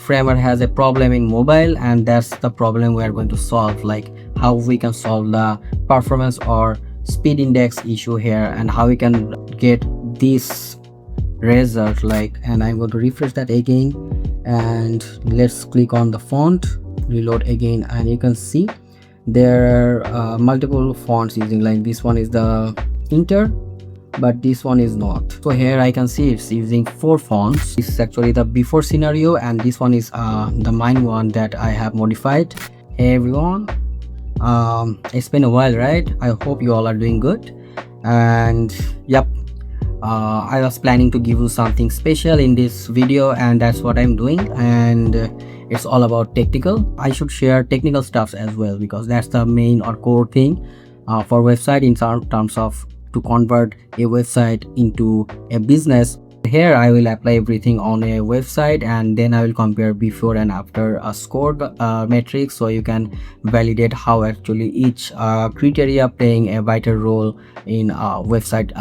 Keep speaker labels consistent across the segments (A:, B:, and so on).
A: Framer has a problem in mobile, and that's the problem we are going to solve, like how we can solve the performance or speed index issue here, and how we can get this result. And I'm going to refresh that again, and let's click on the font, reload again, and you can see there are multiple fonts using, like this one is the Inter, but this one is not. So here I can see it's using 4 fonts. This is actually the before scenario, and this one is the main one that I have modified. Hey everyone, it's been a while, right? I hope you all are doing good. And yep, I was planning to give you something special in this video, and that's what I'm doing. And it's all about technical. I should share technical stuff as well, because that's the main or core thing for website in terms of to convert a website into a business. Here I will apply everything on a website, and then I will compare before and after a scored metrics, so you can validate how actually each criteria playing a vital role in website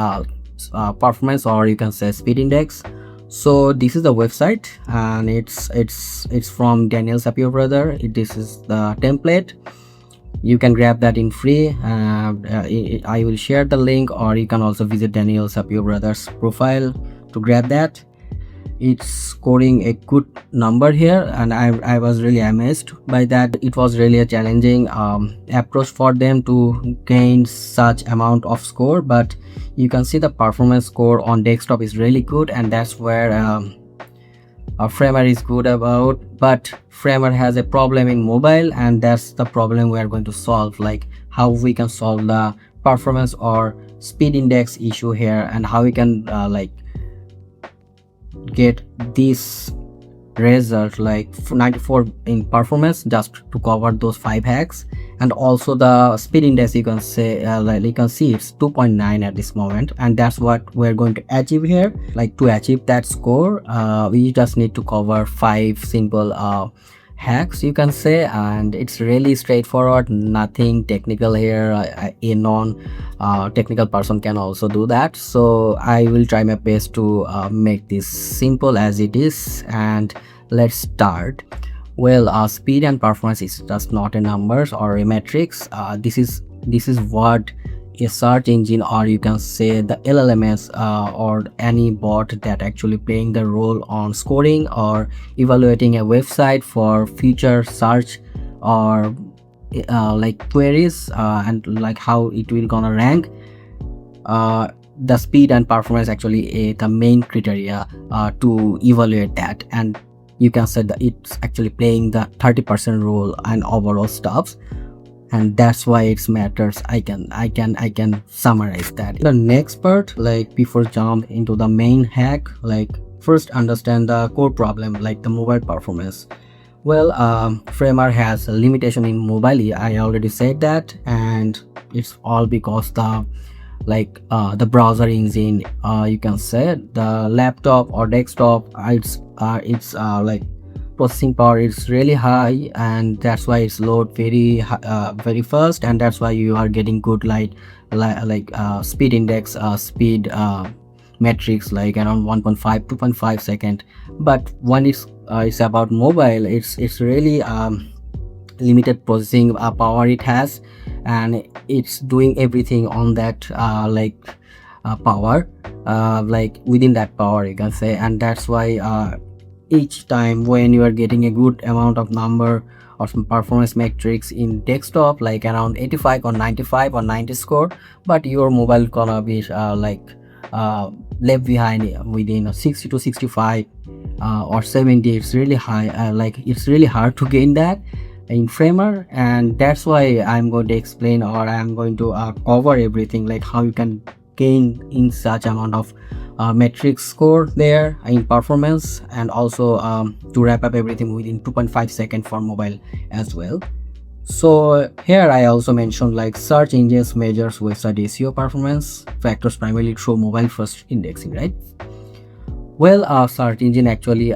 A: performance, or you can say speed index. So this is the website, and it's from Daniel Sapio brother. This is the template. You can grab that in free. I will share the link, or you can also visit Daniel Sapio brothers profile to grab that. It's scoring a good number here, and I was really amazed by that. It was really a challenging approach for them to gain such amount of score, but you can see the performance score on desktop is really good, and that's where Framer is good about. But Framer has a problem in mobile, and that's the problem we are going to solve, like how we can solve the performance or speed index issue here, and how we can get this result like 94 in performance, just to cover those 5 hacks. And also the speed index, you can say you can see it's 2.9 at this moment, and that's what we're going to achieve here. Like to achieve that score, we just need to cover 5 simple hacks, you can say, and it's really straightforward, nothing technical here. A non technical person can also do that, so I will try my best to make this simple as it is. And let's start. Well, speed and performance is just not a numbers or a metrics. This is what a search engine, or you can say the LLMs or any bot that actually playing the role on scoring or evaluating a website for future search or like queries, and like how it will gonna rank. The speed and performance actually the main criteria to evaluate that, and you can say that it's actually playing the 30% role and overall stuffs, and that's why it matters. I can summarize that. The next part, like before jump into the main hack, like first understand the core problem, like the mobile performance. Well, Framer has a limitation in mobile, I already said that, and it's all because the browser engine, you can say the laptop or desktop, it's like processing power is really high, and that's why it's load very fast, and that's why you are getting good speed index speed metrics like around 2.5 second. But when it's about mobile, it's really limited processing power it has, and it's doing everything on that power, like within that power, you can say. And that's why each time when you are getting a good amount of number or some performance metrics in desktop, like around 85 or 95 or 90 score, but your mobile gonna be left behind within 60 to 65 or 70. It's really high, it's really hard to gain that in Framer, and that's why I'm going to explain, or I'm going to cover everything, like how you can gain in such amount of metrics score there in performance, and also to wrap up everything within 2.5 seconds for mobile as well. So here I also mentioned like search engines measures website SEO performance factors primarily through mobile first indexing, right? Well, search engine actually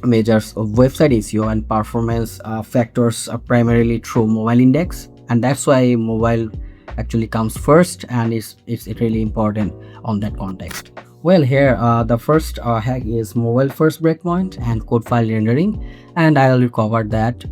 A: measures website SEO and performance factors primarily through mobile index, and that's why mobile actually comes first, and it's really important on that context. Well, here the first hack is mobile first breakpoint and code file rendering, and I already covered that,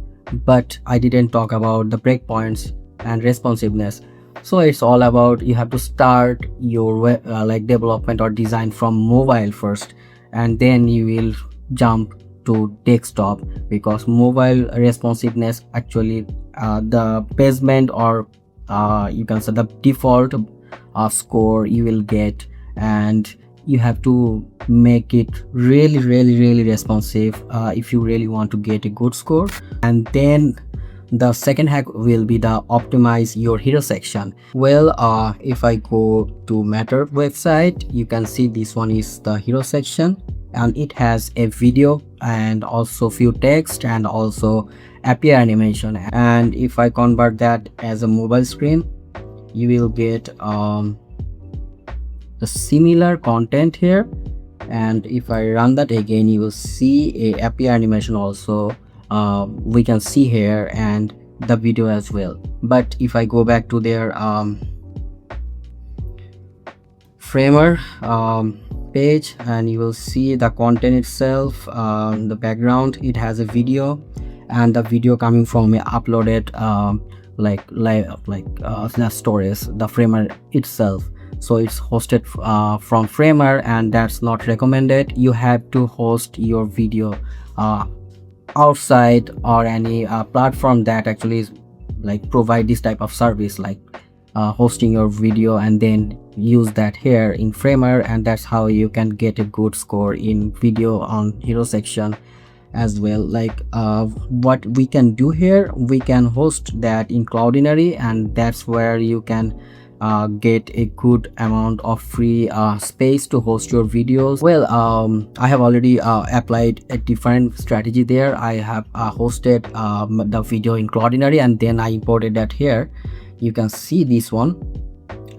A: but I didn't talk about the breakpoints and responsiveness. So it's all about you have to start your web, like development or design from mobile first, and then you will jump to desktop, because mobile responsiveness actually the basement, or you can say the default score you will get, and you have to make it really responsive if you really want to get a good score. And then the second hack will be the optimize your hero section. Well, if I go to Matter website, you can see this one is the hero section, and it has a video and also few text and also appear animation. And if I convert that as a mobile screen, you will get the similar content here. And if I run that again, you will see a appear animation also we can see here, and the video as well. But if I go back to their framer page, and you will see the content itself, the background, it has a video, and the video coming from a uploaded the storage, the framer itself. So it's hosted from framer, and that's not recommended. You have to host your video outside, or any platform that actually is like provide this type of service, like hosting your video, and then use that here in framer, and that's how you can get a good score in video on hero section as well. Like what we can do here, we can host that in Cloudinary, and that's where you can get a good amount of free space to host your videos. Well, I have already applied a different strategy there. I have hosted the video in Cloudinary, and then I imported that here. You can see this one,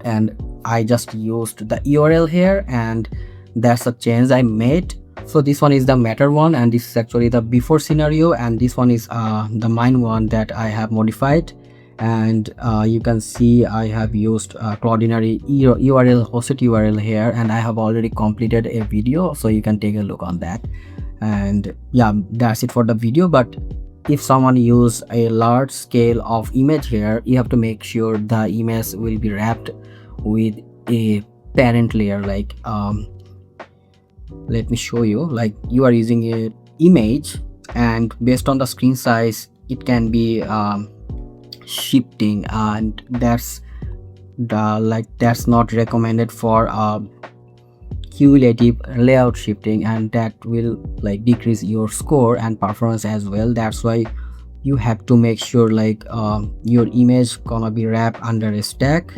A: and I just used the URL here, and that's a change I made. So this one is the Matter one, and this is actually the before scenario, and this one is the mine one that I have modified. And you can see I have used Cloudinary URL, hosted URL here, and I have already completed a video, so you can take a look on that. And yeah, that's it for the video. But if someone use a large scale of image here, you have to make sure the image will be wrapped with a parent layer. Like let me show you, like you are using a image, and based on the screen size, it can be shifting, and that's not recommended for cumulative layout shifting, and that will like decrease your score and performance as well. That's why you have to make sure like your image gonna be wrapped under a stack,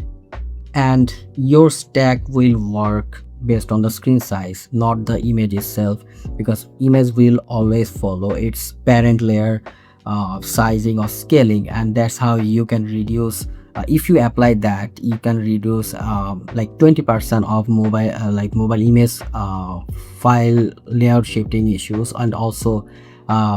A: and your stack will work based on the screen size, not the image itself, because image will always follow its parent layer sizing or scaling, and that's how you can reduce if you apply that, you can reduce like 20% of mobile image file layout shifting issues, and also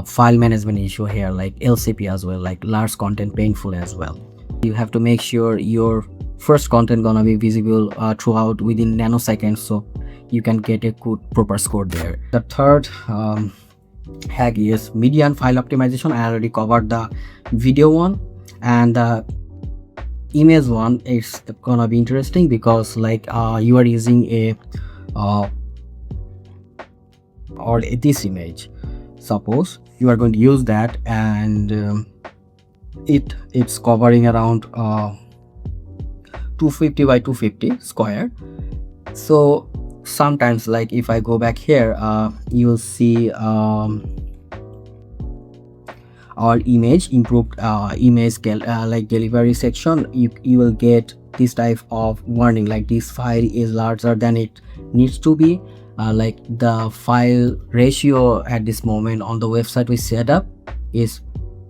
A: file management issue here, like LCP as well, like large content painful as well. You have to make sure your first content gonna be visible throughout within nanoseconds, so you can get a good proper score there. The third hack is median file optimization. I already covered the video one, and the image one is gonna be interesting, because like you are using a or this image, suppose you are going to use that, and it's covering around 250 by 250 square. So sometimes, like if I go back here, you will see our image improved image like delivery section. You will get this type of warning, like this file is larger than it needs to be. Like the file ratio at this moment on the website we set up is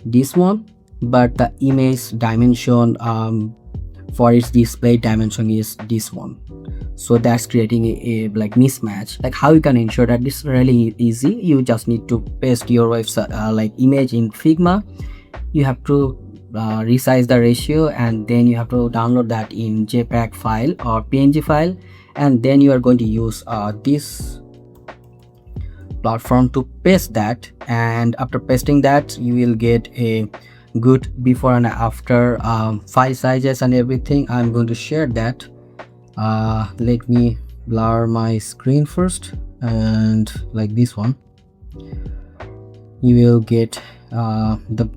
A: this one, but the image dimension for its display dimension is this one. So that's creating a like mismatch. Like how you can ensure that? This is really easy. You just need to paste your website like image in Figma. You have to resize the ratio, and then you have to download that in JPEG file or PNG file, and then you are going to use this platform to paste that. And after pasting that, you will get a good before and after file sizes and everything. I'm going to share that. Let me blur my screen first, and like this one you will get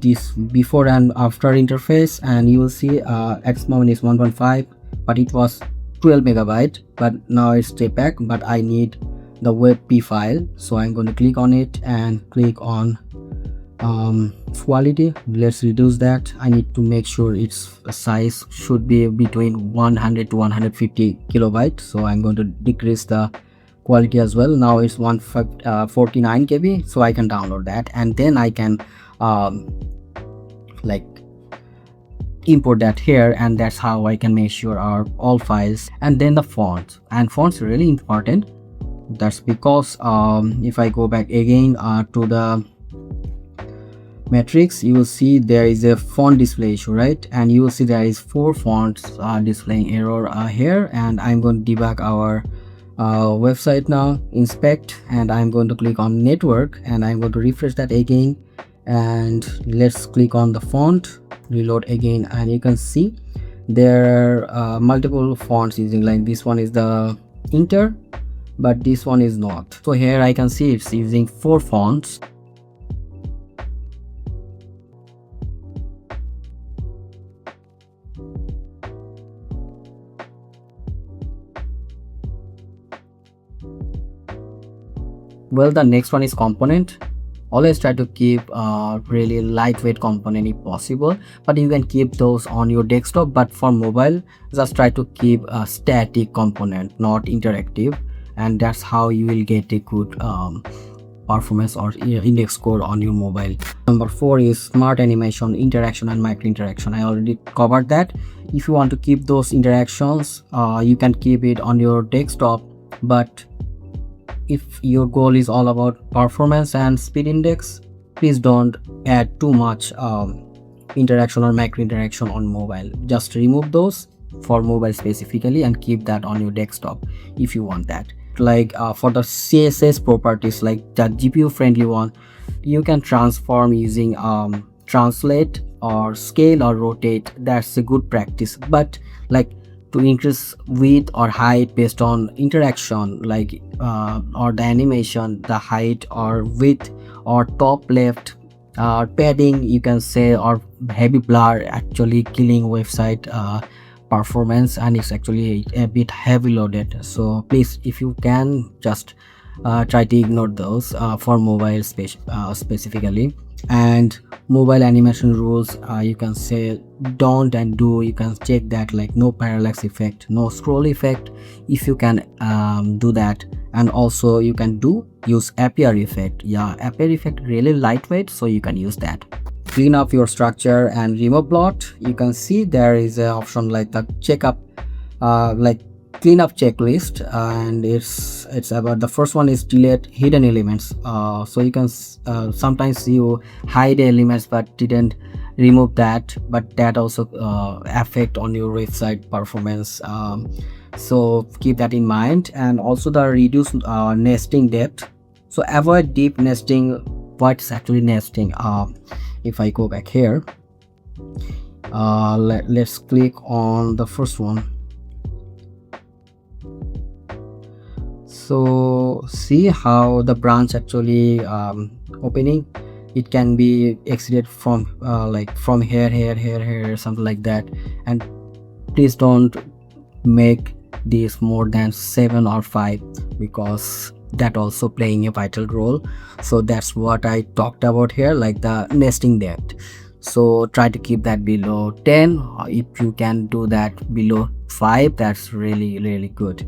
A: this before and after interface, and you will see X moment is 1.5, but it was 12 megabyte, but now it's JPEG, but I need the WebP file. So I'm going to click on it and click on quality. Let's reduce that. I need to make sure its size should be between 100 to 150 kilobyte, so I'm going to decrease the quality as well. Now it's 149 KB, so I can download that, and then I can like import that here, and that's how I can make sure our all files. And then the fonts, and fonts are really important. That's because if I go back again to the matrix, you will see there is a font display issue, right? And you will see there is 4 fonts displaying error here. And I'm going to debug our website now, inspect, and I'm going to click on network, and I'm going to refresh that again, and let's click on the font, reload again, and you can see there are multiple fonts using, like this one is the Inter, but this one is not. So here I can see it's using 4 fonts. Well, the next one is component. Always try to keep really lightweight component if possible, but you can keep those on your desktop. But for mobile, just try to keep a static component, not interactive, and that's how you will get a good performance or index score on your mobile. Number 4 is smart animation, interaction, and micro interaction. I already covered that. If you want to keep those interactions, you can keep it on your desktop, but if your goal is all about performance and speed index, please don't add too much interaction or micro interaction on mobile. Just remove those for mobile specifically and keep that on your desktop if you want that. Like for the CSS properties, like the GPU friendly one, you can transform using translate or scale or rotate. That's a good practice. But like to increase width or height based on interaction, like or the animation, the height or width or top left padding, you can say, or heavy blur, actually killing website performance, and it's actually a bit heavy loaded. So please, if you can, just try to ignore those for mobile specifically. And mobile animation rules, you can say don't and do. You can check that, like no parallax effect, no scroll effect, if you can do that. And also you can use appear effect. Yeah, appear effect really lightweight, so you can use that. Clean up your structure and remove blot. You can see there is an option like the checkup like cleanup checklist, and it's about the first one is delete hidden elements. So you can sometimes you hide elements but didn't remove that, but that also affect on your website performance. So keep that in mind. And also the reduce nesting depth. So avoid deep nesting. What's actually nesting? If I go back here, let's click on the first one. So see how the branch actually opening, it can be exited from like from here, something like that. And please don't make this more than 7 or 5, because that also playing a vital role. So that's what I talked about here, like the nesting depth. So try to keep that below 10. If you can do that below 5, that's really good.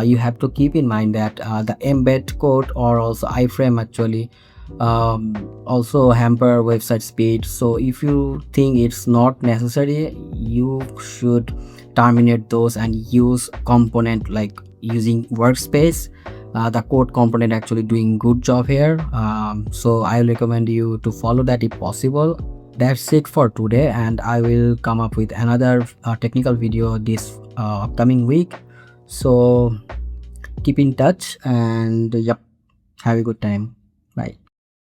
A: You have to keep in mind that the embed code or also iframe actually also hamper website speed. So if you think it's not necessary, you should terminate those and use component like using workspace. The code component actually doing good job here. So I recommend you to follow that if possible. that's it for today, and I will come up with another technical video this upcoming week. So keep in touch, and yep, have a good time.